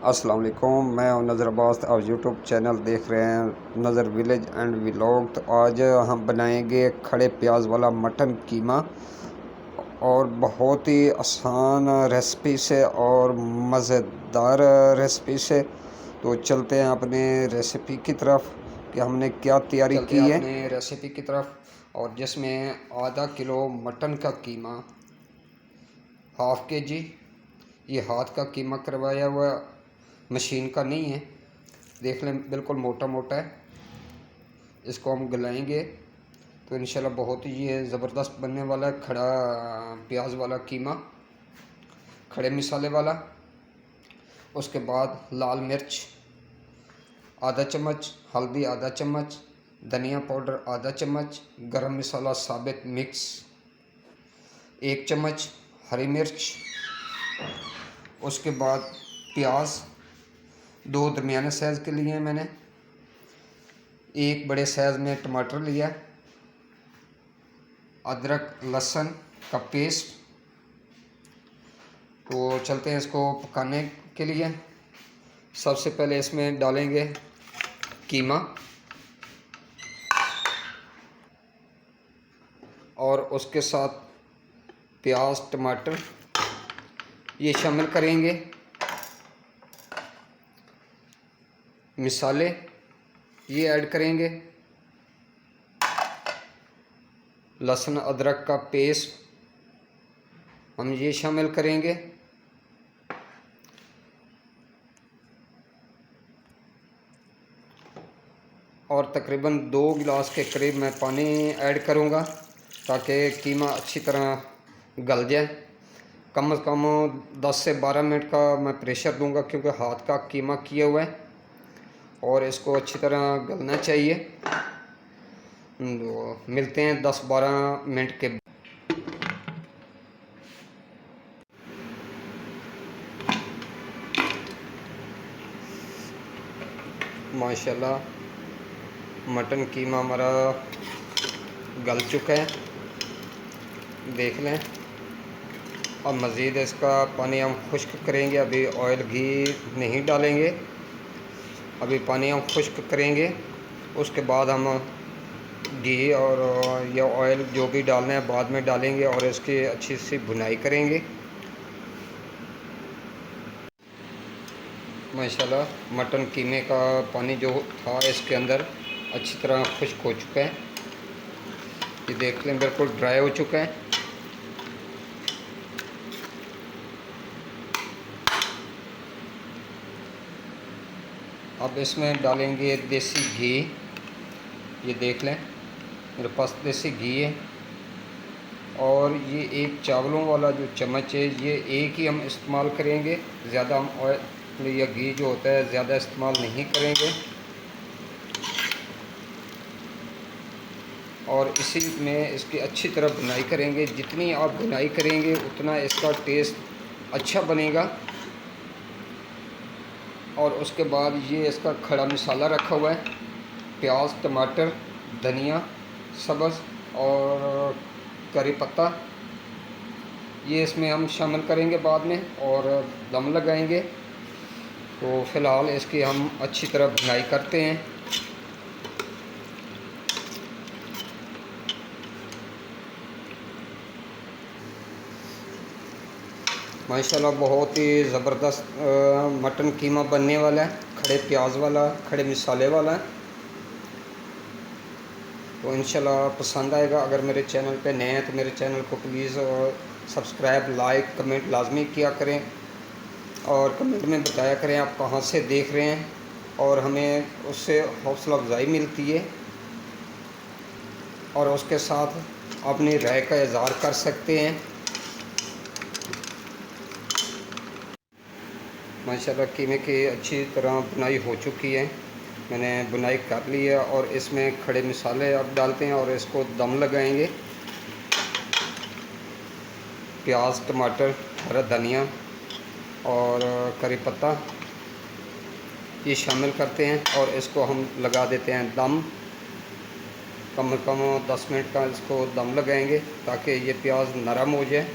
अस्सलाम वालेकुम, मैं हूं नज़र अब्बास। आप यूट्यूब चैनल देख रहे हैं नज़र विलेज एंड व्लॉग। तो आज हम बनाएंगे खड़े प्याज वाला मटन कीमा और बहुत ही आसान रेसिपी से और मज़ेदार रेसिपी से। तो चलते हैं अपने रेसिपी की तरफ कि हमने क्या तैयारी की है अपने रेसिपी की तरफ। और जिसमें आधा किलो मटन का कीमा, हाफ़ के जी, ये हाथ का कीमा करवाया हुआ, मशीन का नहीं है। देख लें, बिल्कुल मोटा मोटा है। इसको हम गलाएंगे तो इंशाल्लाह बहुत ही ये ज़बरदस्त बनने वाला है। खड़ा प्याज वाला कीमा, खड़े मसाले वाला। उसके बाद लाल मिर्च आधा चम्मच, हल्दी आधा चम्मच, धनिया पाउडर आधा चम्मच, गरम मसाला साबित मिक्स 1 चम्मच, हरी मिर्च। उसके बाद प्याज 2 दरमियाने साइज़ के लिए मैंने, 1 बड़े साइज़ में टमाटर लिया, अदरक लहसुन का पेस्ट। तो चलते हैं इसको पकाने के लिए। सबसे पहले इसमें डालेंगे कीमा और उसके साथ प्याज टमाटर ये शामिल करेंगे। मसाले ये ऐड करेंगे, लहसुन अदरक का पेस्ट हम ये शामिल करेंगे। और तकरीबन 2 गिलास के करीब मैं पानी ऐड करूँगा ताकि कीमा अच्छी तरह गल जाए। कम से कम 10 से 12 मिनट का मैं प्रेशर दूंगा क्योंकि हाथ का कीमा किया हुआ है और इसको अच्छी तरह गलना चाहिए। तो मिलते हैं 10-12 मिनट के। माशाल्लाह मटन कीमा हमारा गल चुका है, देख लें। अब मज़ीद इसका पानी हम खुश्क करेंगे। अभी ऑयल घी नहीं डालेंगे, अभी पानी हम खुश्क करेंगे। उसके बाद हम घी और या ऑयल जो भी डालना है बाद में डालेंगे और इसकी अच्छी सी भुनाई करेंगे। माशाल्लाह मटन कीमे का पानी जो था इसके अंदर अच्छी तरह खुश्क हो चुका है। ये देख लें, बिल्कुल ड्राई हो चुका है। अब इसमें डालेंगे देसी घी। ये देख लें, मेरे पास देसी घी है। और ये एक चावलों वाला जो चम्मच है ये एक ही हम इस्तेमाल करेंगे, ज़्यादा हम ऑयल या घी जो होता है ज़्यादा इस्तेमाल नहीं करेंगे। और इसी में इसकी अच्छी तरह भुनाई करेंगे। जितनी आप भुनाई करेंगे उतना इसका टेस्ट अच्छा बनेगा। और उसके बाद ये इसका खड़ा मसाला रखा हुआ है, प्याज टमाटर धनिया सब्ज़ और करी पत्ता, ये इसमें हम शामिल करेंगे बाद में और दम लगाएंगे। तो फ़िलहाल इसकी हम अच्छी तरह भुनाई करते हैं। माशाल्लाह बहुत ही ज़बरदस्त मटन कीमा बनने वाला है, खड़े प्याज वाला, खड़े मसाले वाला। तो इंशाल्लाह पसंद आएगा। अगर मेरे चैनल पे नए हैं तो मेरे चैनल को प्लीज़ सब्सक्राइब लाइक कमेंट लाजमी किया करें और कमेंट में बताया करें आप कहाँ से देख रहे हैं और हमें उससे हौसला अफजाई मिलती है। और उसके साथ अपनी राय का इज़हार कर सकते हैं। माशाल्लाह कीमे की अच्छी तरह बुनाई हो चुकी है, मैंने बुनाई कर ली है। और इसमें खड़े मसाले अब डालते हैं और इसको दम लगाएंगे। प्याज टमाटर हरा धनिया और करी पत्ता ये शामिल करते हैं और इसको हम लगा देते हैं दम। कम से कम 10 मिनट का इसको दम लगाएंगे ताकि ये प्याज नरम हो जाए।